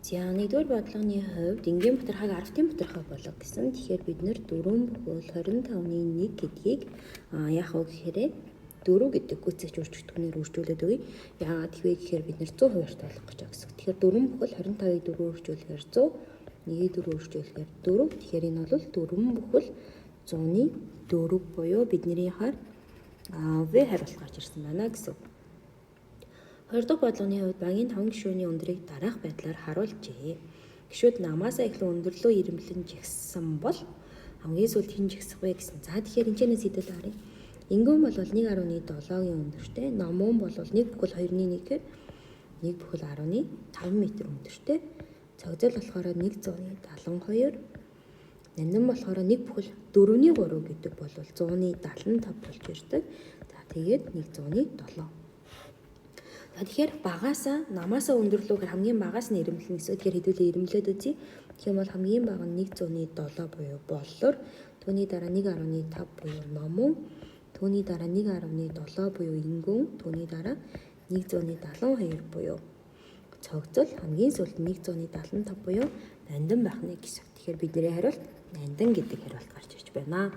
За 1-р бодлогын хувьд энгийн батархааг 10-ын батархаа болгох гэсэн. Тэгэхээр бид нэр 4 бүхэл 25-ны 1 гэдгийг яах вэ гэхээр 4 гэдэг гүйцэтгэж үржигдэхүүнээр үржүүлээд өгье. Яагаад гэвэл гэхээр бид нэр 100% болох гэж байгаа гэсэн. Тэгэхээр 4 бүхэл 25-ыг 4 үржүүлэхээр 100, 1-ийг 4 үржүүлэхээр 4. Тэгэхээр энэ бол 4 бүхэл 100-ны 4 буюу биднийхээр В хариулт гарч ирсэн байна гэсэн. 2 дахь бодлогын хувьд багийн 5 гишүүний өндрийг дараах байдлаар харуулжээ. Гишүүд намаасаа ихлэн өндөрлөө ирэмблэн жигссэн бол хамгийн сүүлд хэн жигсэх вэ гэсэн. За тэгэхээр энэчнээс сэтэл харъя. Ингүүн бол 1.7-гийн өндөртэй, номон бол 1 бүхэл 2-ны 1 гэхээр 1 бүхэл 10.5 м өндөртэй. Цогцол болохоор 172, нандин болохоор 1 бүхэл 4-ний 3 гэдэг бол 175 болж ирдэг. За тэгээд 107. За тэгэхээр багаасаа намаасаа өндөрлөө гэхээр хамгийн багаас нь ирэмблэн гэсэн. Тэгэхээр хэдүүлээ ирэмблээд үзье. Тэгэх юм бол хамгийн бага нь 107 буюу боллоор, түүний дараа 1.5 буюу номон, түүний дараа 1.7 буюу ингүүн, түүний дараа 172 буюу цогцол, хамгийн сүүлд 175 буюу нандин байх нэ гэсэн. Тэгэхээр бидний хариулт нандин гэдэг хариулт гарч ирж байна.